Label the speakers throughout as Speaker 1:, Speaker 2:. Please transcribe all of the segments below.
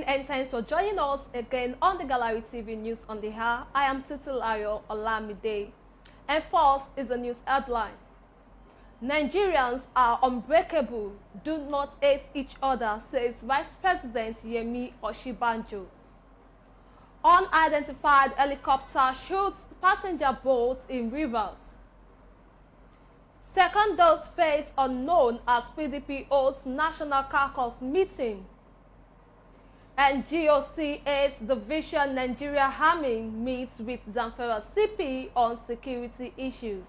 Speaker 1: morning and thanks for joining us again on the Gallery TV News on the Air. I am Titilayo Olamide. And first is the news headline. Nigerians are unbreakable, do not hate each other, says Vice President Yemi Osinbajo. Unidentified helicopter shoots passenger boats in rivers. Second dose fate unknown as PDP holds National Caucus meeting. And GOC 8th Division Nigeria Army meets with Zamfara CP on security issues.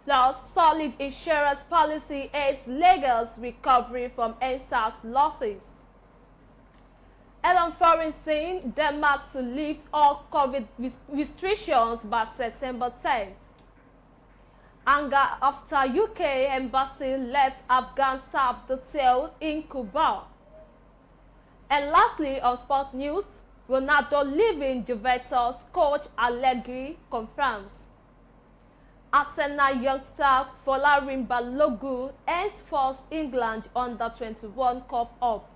Speaker 1: Plus, solid insurance policy aids Lagos recovery from NSAS losses. And on foreign scene, Denmark to lift all COVID restrictions by September 10th. Anger after UK embassy left Afghan staff detailed in Cuba. And lastly, on sport news, Ronaldo leaving Juventus, coach Allegri confirms. Arsenal youngster Folarin Balogun ends first England under-21 Cup up.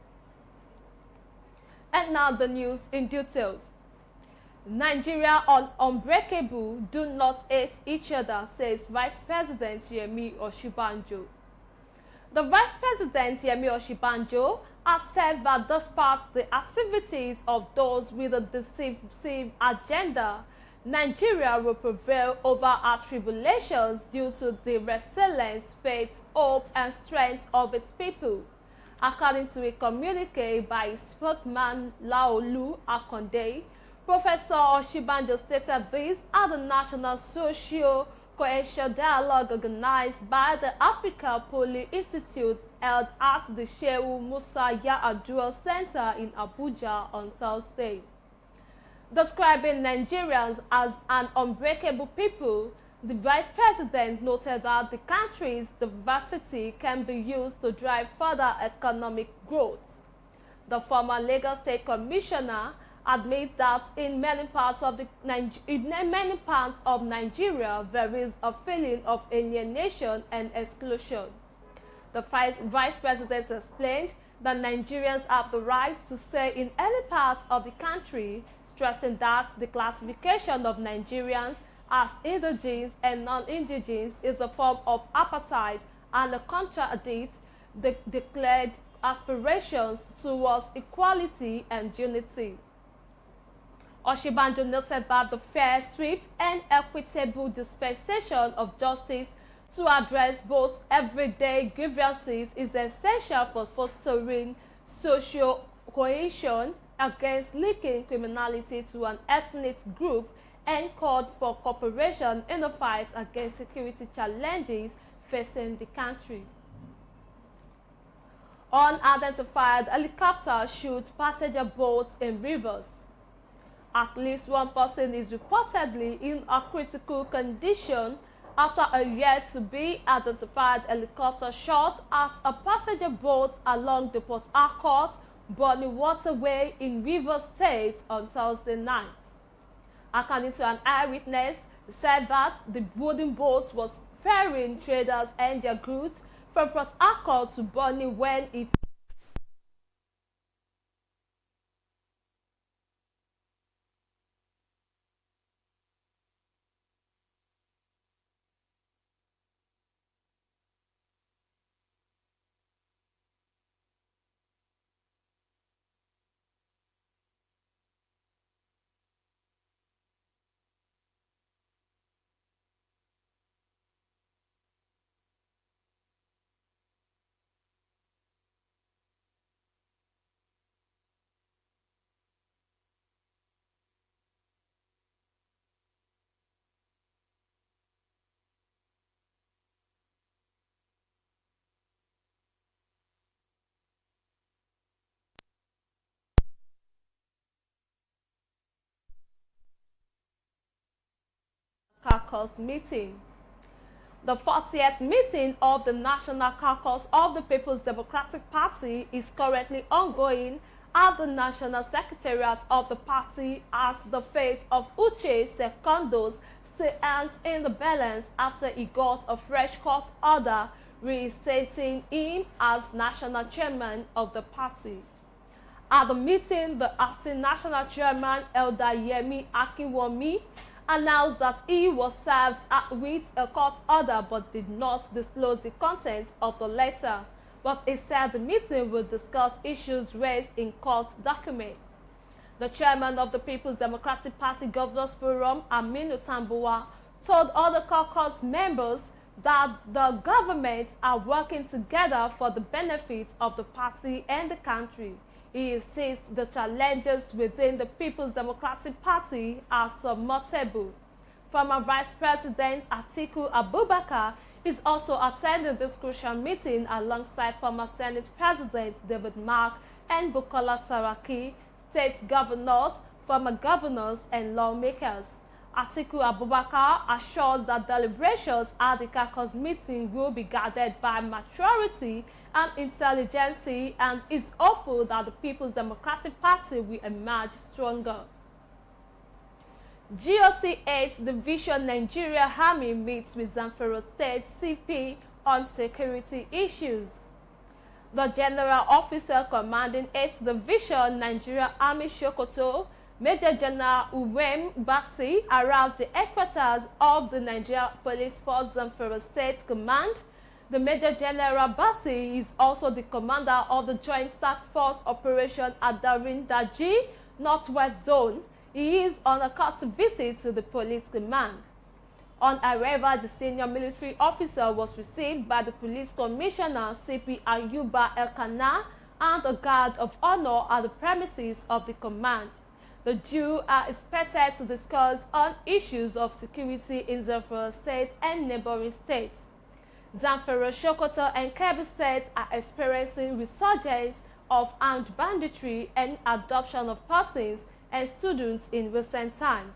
Speaker 1: And now the news in details. Nigeria unbreakable, do not hate each other, says Vice President Yemi Osinbajo. The Vice President Yemi Osinbajo has said that despite the activities of those with a decisive agenda, Nigeria will prevail over our tribulations due to the resilience, faith, hope, and strength of its people. According to a communique by his spokesman Laolu Akonde, Professor Osinbajo stated this at the National Socio-Cohesion Dialogue organized by the Africa Poly Institute held at the Shehu Musa Yar'Adua Center in Abuja on Thursday. Describing Nigerians as an unbreakable people, the Vice President noted that the country's diversity can be used to drive further economic growth. The former Lagos State Commissioner admits that in many parts of Nigeria there is a feeling of alienation and exclusion. The Vice President explained that Nigerians have the right to stay in any part of the country, stressing that the classification of Nigerians as indigenous and non-indigenous is a form of apartheid and contradicts the declared aspirations towards equality and unity. Osinbajo noted that the fair, swift, and equitable dispensation of justice to address both everyday grievances is essential for fostering social cohesion against linking criminality to an ethnic group and called for cooperation in the fight against security challenges facing the country. Unidentified helicopter shoots passenger boats in rivers. At least one person is reportedly in a critical condition after a yet-to-be-identified helicopter shot at a passenger boat along the Port Harcourt Bonny waterway in Rivers State on Thursday night. According to an eyewitness, said that the wooden boat was ferrying traders and their goods from Port Harcourt to Bonny when it Caucus meeting. The 40th meeting of the National Caucus of the People's Democratic Party is currently ongoing at the National Secretariat of the party as the fate of Uche Secondos still hangs in the balance after he got a fresh court order reinstating him as national chairman of the party. At the meeting, the acting national chairman, Elder Yemi Akinwumi, announced that he was served with a court order but did not disclose the contents of the letter. But he said the meeting will discuss issues raised in court documents. The chairman of the People's Democratic Party Governors Forum, Aminu Tambuwa, told other caucus members that the government are working together for the benefit of the party and the country. He insists the challenges within the People's Democratic Party are surmountable. Former Vice President Atiku Abubakar is also attending this crucial meeting alongside former Senate President David Mark and Bukola Saraki, state governors, former governors, and lawmakers. Atiku Abubakar assures that deliberations at the caucus meeting will be guided by maturity and intelligence, and is hopeful that the People's Democratic Party will emerge stronger. GOC 8 Division Nigeria Army meets with Zamfara State CP on security issues. The General Officer commanding 8th Division Nigeria Army Sokoto, Major General Uwem Basi, arrived the headquarters of the Nigeria Police Force Zamfara State Command. The Major General Basi is also the commander of the Joint Task Force Operation Adarin Daji, Northwest Zone. He is on a court visit to the police command. On arrival, the senior military officer was received by the police commissioner, CP Ayuba Elkana, and a guard of honor at the premises of the command. The two are expected to discuss on issues of security in Zamfara State and neighboring states. Zamfara, Sokoto, and Kebbi states are experiencing resurgence of armed banditry and adoption of persons and students in recent times.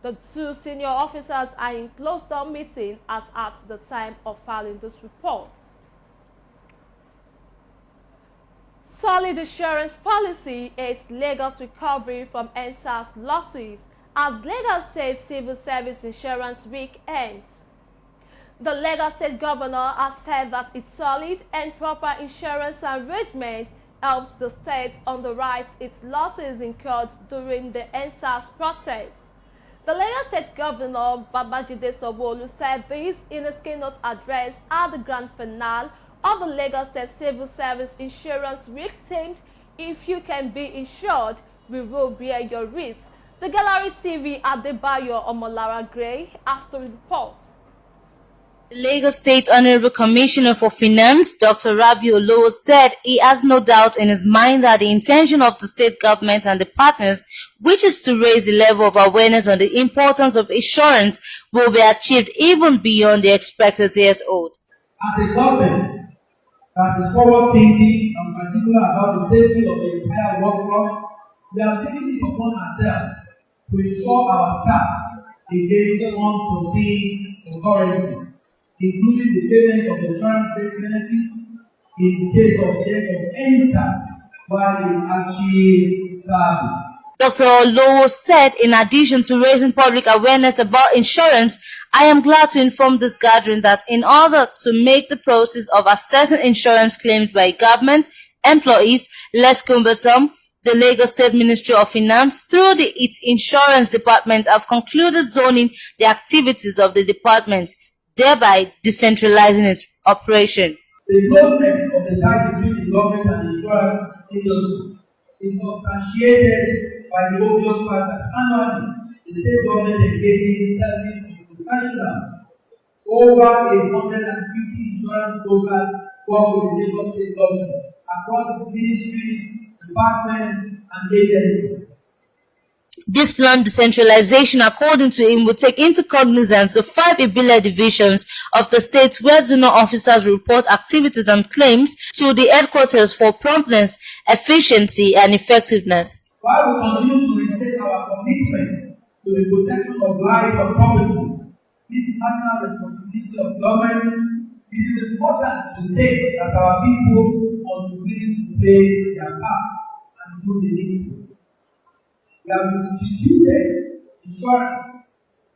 Speaker 1: The two senior officers are in closed-door meeting as at the time of filing this report. Solid insurance policy aids Lagos recovery from NSAS losses as Lagos State Civil Service Insurance Week ends. The Lagos State Governor has said that its solid and proper insurance arrangement helps the state underwrite its losses incurred during the NSAS protest. The Lagos State Governor Babajide Sanwo-Olu said this in a keynote address at the grand finale of the Lagos State Civil Service Insurance Week themed "If You Can Be Insured, We Will Bear Your Risks." The Gallery TV Adebayo Omolara Gray has the report.
Speaker 2: The Lagos State Honorable Commissioner for Finance, Dr. Rabiu Olowo, said he has no doubt in his mind that the intention of the state government and the partners, which is to raise the level of awareness on the importance of insurance, will be achieved even beyond the expected threshold.
Speaker 3: As a government that is forward-thinking and particular about the safety of the entire workforce, we are taking it upon ourselves to ensure our staff against unforeseen occurrences, including the payment of insurance benefits in case of death of any staff while in active service.
Speaker 2: Dr. Olowo said, in addition to raising public awareness about insurance, I am glad to inform this gathering that in order to make the process of assessing insurance claims by government employees less cumbersome, the Lagos State Ministry of Finance, through its insurance department, have concluded zoning the activities of the department, thereby decentralizing its operation.
Speaker 3: The closeness of the tie between the government and the insurance industry is substantiated by the obvious fact that annually the state government engages in service of professionals. Over 150 insurance brokers work with the Lagos State government across ministries, departments, and agencies.
Speaker 2: This planned decentralization, according to him, will take into cognizance the 5 Ibile divisions of the state where zonal officers report activities and claims to the headquarters for promptness, efficiency, and effectiveness.
Speaker 3: While we continue to restate our commitment to the protection of life and property, this national responsibility of government, it is important to state that our people must be willing to play their part and do the needful. We have instituted insurance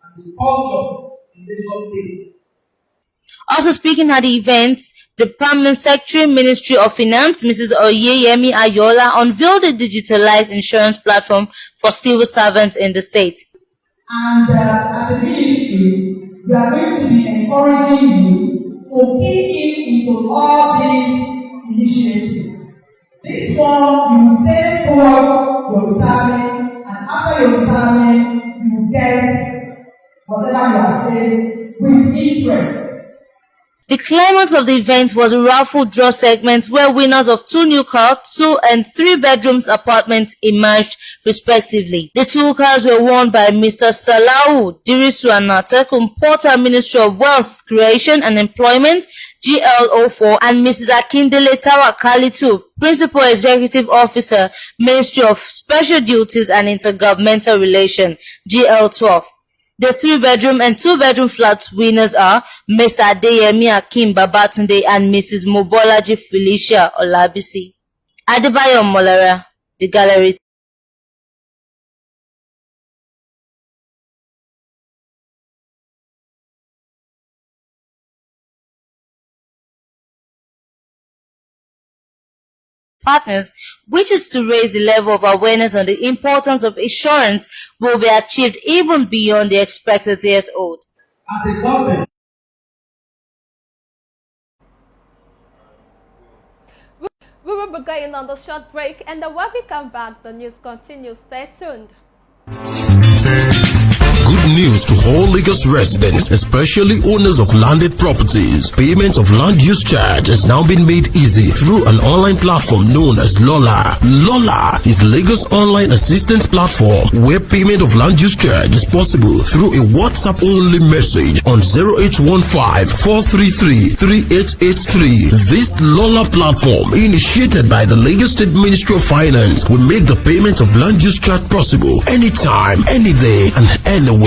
Speaker 3: as a culture in Lagos State.
Speaker 2: Also speaking at the event, The Permanent Secretary, Ministry of Finance, Mrs. Oyeyemi Ayola, unveiled a digitalized insurance platform for civil servants in the state.
Speaker 4: And as a ministry, we are going to be encouraging you to key into all these initiatives. This one, you save towards your retirement, and after your retirement, you get whatever you are saved with interest.
Speaker 2: The climax of the event was a raffle draw segment where winners of 2 new cars, 2 and 3 bedrooms apartments emerged respectively. The 2 cars were won by Mr. Salahu Dirisu Anatekun, Porter, Ministry of Wealth, Creation and Employment, GL04, and Mrs. Akindele Tawakalitu, Principal Executive Officer, Ministry of Special Duties and Intergovernmental Relations, GL12. The 3-bedroom and 2-bedroom flat winners are Mr. Adeyemi Akim Babatunde and Mrs. Mobolaji Felicia Olabisi. Adebayo Molara, The Gallery. Partners, which is to raise the level of awareness on the importance of insurance, will be achieved even beyond the expected years old.
Speaker 3: As a government,
Speaker 1: We will be going on the short break, and then when we come back, the news continues. Stay tuned.
Speaker 5: Good news to all Lagos residents, especially owners of landed properties. Payment of land use charge has now been made easy through an online platform known as Lola. Lola is Lagos online assistance platform where payment of land use charge is possible through a WhatsApp-only message on 0815-433-3883. This Lola platform, initiated by the Lagos State Ministry of Finance, will make the payment of land use charge possible anytime, any day, and anywhere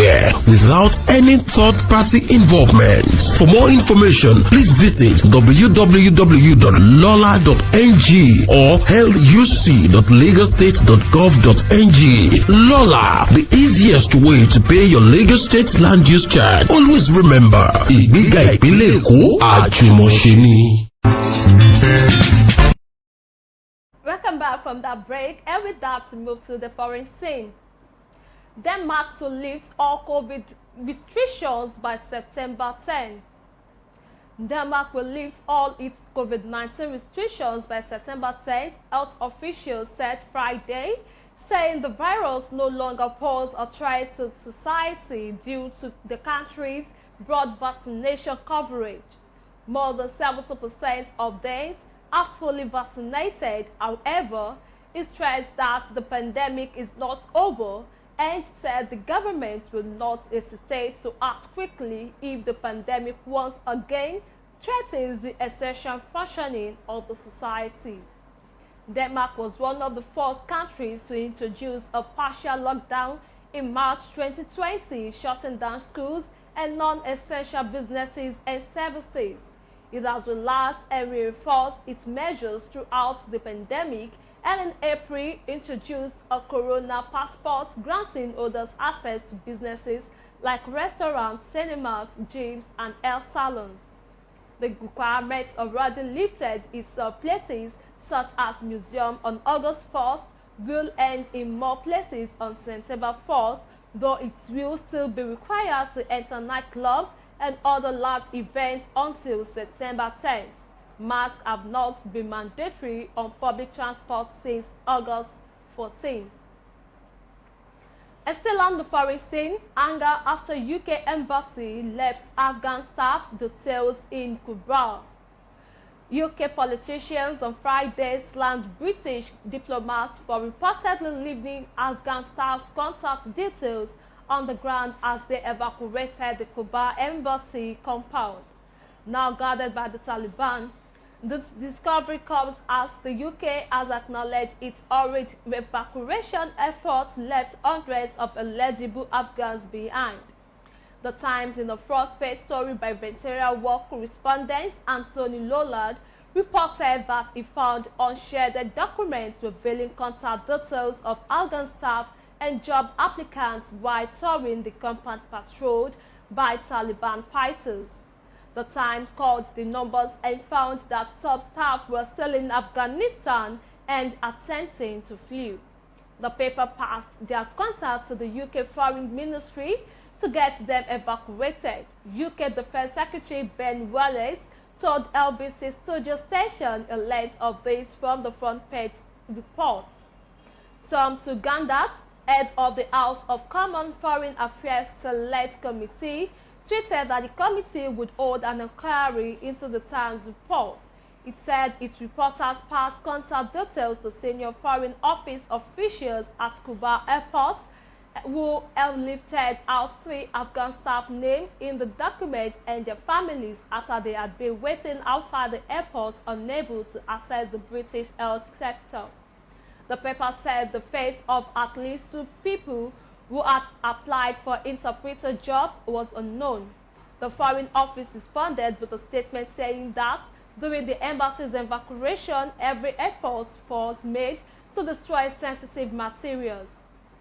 Speaker 5: without any third-party involvement. For more information, please visit www.lola.ng or luc.lagostate.gov.ng. Lola, the easiest way to pay your Lagos State land use charge. Always remember, Ìgbéga ìpínlẹ̀ Èkó àjùmọ̀ṣe ni.
Speaker 1: Welcome back from that break, and with that, we move to the foreign scene. Denmark to lift all COVID restrictions by September 10. Denmark will lift all its COVID-19 restrictions by September 10th, health officials said Friday, saying the virus no longer poses a threat to society due to the country's broad vaccination coverage. More than 70% of Danes are fully vaccinated. However, it stressed that the pandemic is not over and said the government will not hesitate to act quickly if the pandemic once again threatens the essential functioning of the society. Denmark was one of the first countries to introduce a partial lockdown in March 2020, shutting down schools and non-essential businesses and services. It has relaxed and reinforced its measures throughout the pandemic, and in April introduced a corona passport granting others access to businesses like restaurants, cinemas, gyms, and hair salons. The requirements already lifted in some places, such as museums on August 1st, will end in more places on September 4th, though it will still be required to enter nightclubs and other large events until September 10th. Masks have not been mandatory on public transport since August 14th. And still on the foreign scene, anger after UK embassy left Afghan staff's details in Kubra. UK politicians on Friday slammed British diplomats for reportedly leaving Afghan staff's contact details on the ground as they evacuated the Kuba embassy compound. Now guarded by the Taliban, this discovery comes as the UK has acknowledged its horrid evacuation efforts left hundreds of eligible Afghans behind. The Times, in a front-page story by Ventura War correspondent Anthony Lollard, reported that he found unshaded documents revealing contact details of Afghan staff and job applicants while touring the compound patrolled by Taliban fighters. The Times called the numbers and found that some staff were still in Afghanistan and attempting to flee. The paper passed their contact to the UK Foreign Ministry to get them evacuated. UK Defence Secretary Ben Wallace told LBC Studio Station a length of this from the front page report. Tom Tuganda, head of the House of Common Foreign Affairs Select Committee, tweeted that the committee would hold an inquiry into the Times report. It said its reporters passed contact details to senior Foreign Office officials at Kuba Airport who lifted out 3 Afghan staff named in the document and their families after they had been waiting outside the airport unable to access the British health sector. The paper said the fate of at least 2 people who had applied for interpreter jobs was unknown. The Foreign Office responded with a statement saying that during the embassy's evacuation, every effort was made to destroy sensitive materials.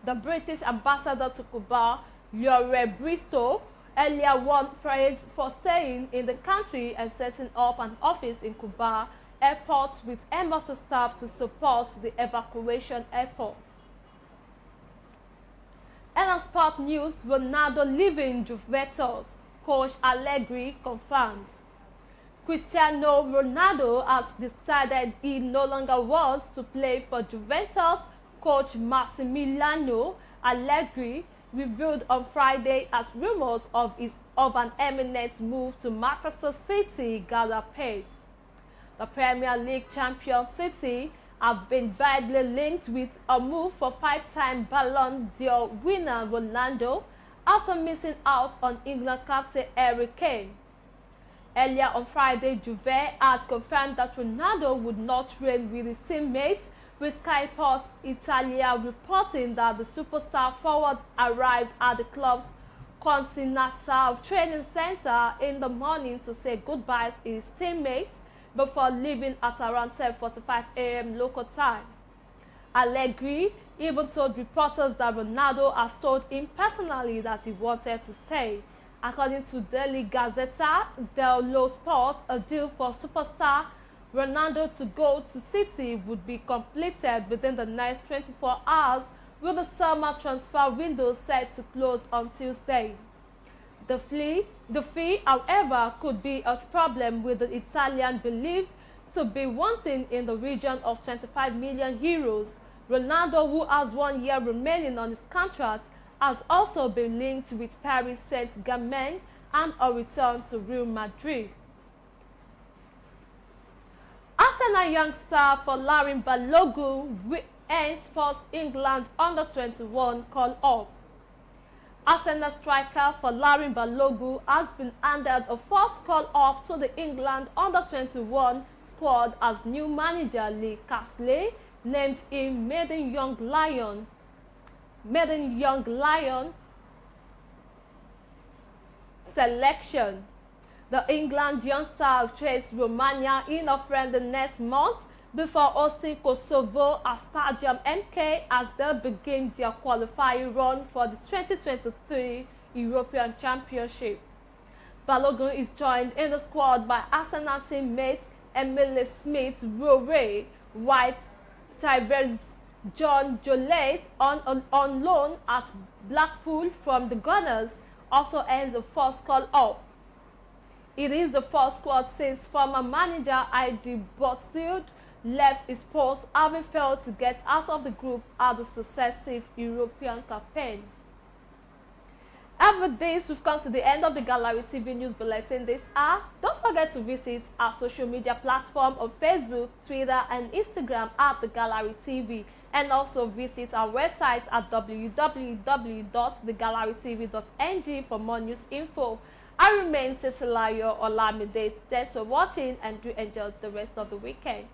Speaker 1: The British ambassador to Cuba, Laura Bristow, earlier won praise for staying in the country and setting up an office in Cuba airport with embassy staff to support the evacuation efforts. And on sport news, Ronaldo leaving Juventus, coach Allegri confirms. Cristiano Ronaldo has decided he no longer wants to play for Juventus. Coach Massimiliano Allegri revealed on Friday as rumors of an imminent move to Manchester City gather pace. The Premier League champion City have been widely linked with a move for 5-time Ballon d'Or winner Ronaldo after missing out on England captain Harry Kane. Earlier on Friday, Juve had confirmed that Ronaldo would not train with his teammates, with Sky Sports Italia reporting that the superstar forward arrived at the club's Continental training center in the morning to say goodbye to his teammates before leaving at around 10:45 a.m. local time. Allegri even told reporters that Ronaldo has told him personally that he wanted to stay. According to Daily Gazzetta dello Sport, a deal for superstar Ronaldo to go to City would be completed within the next 24 hours, with the summer transfer window set to close on Tuesday. The fee, however, could be a problem, with the Italian believed to be wanting in the region of 25 million euros. Ronaldo, who has 1 year remaining on his contract, has also been linked with Paris Saint-Germain and a return to Real Madrid. Arsenal youngster Folarin Balogun ends first England under-21 call-up. Arsenal striker Folarin Balogun has been handed a first call-up to the England under-21 squad as new manager Lee Casley named him Maiden Young Lion selection. The England youngster faces Romania in a friendly next month before hosting Kosovo at Stadium MK as they begin their qualifying run for the 2023 European Championship. Balogun is joined in the squad by Arsenal teammates Emile Smith, Rowe White, Tyrese John Jones on loan at Blackpool from the Gunners also ends the first call-up. It is the first squad since former manager Heidi Butfield left his post, having failed to get out of the group at the successive European campaign. And with this, we've come to the end of the Gallery TV News Bulletin this hour. Don't forget to visit our social media platform on Facebook, Twitter, and Instagram at the Gallery TV, and also visit our website at www.thegallerytv.ng for more news info. I remain Titilayo Olamide. Thanks for watching and do enjoy the rest of the weekend.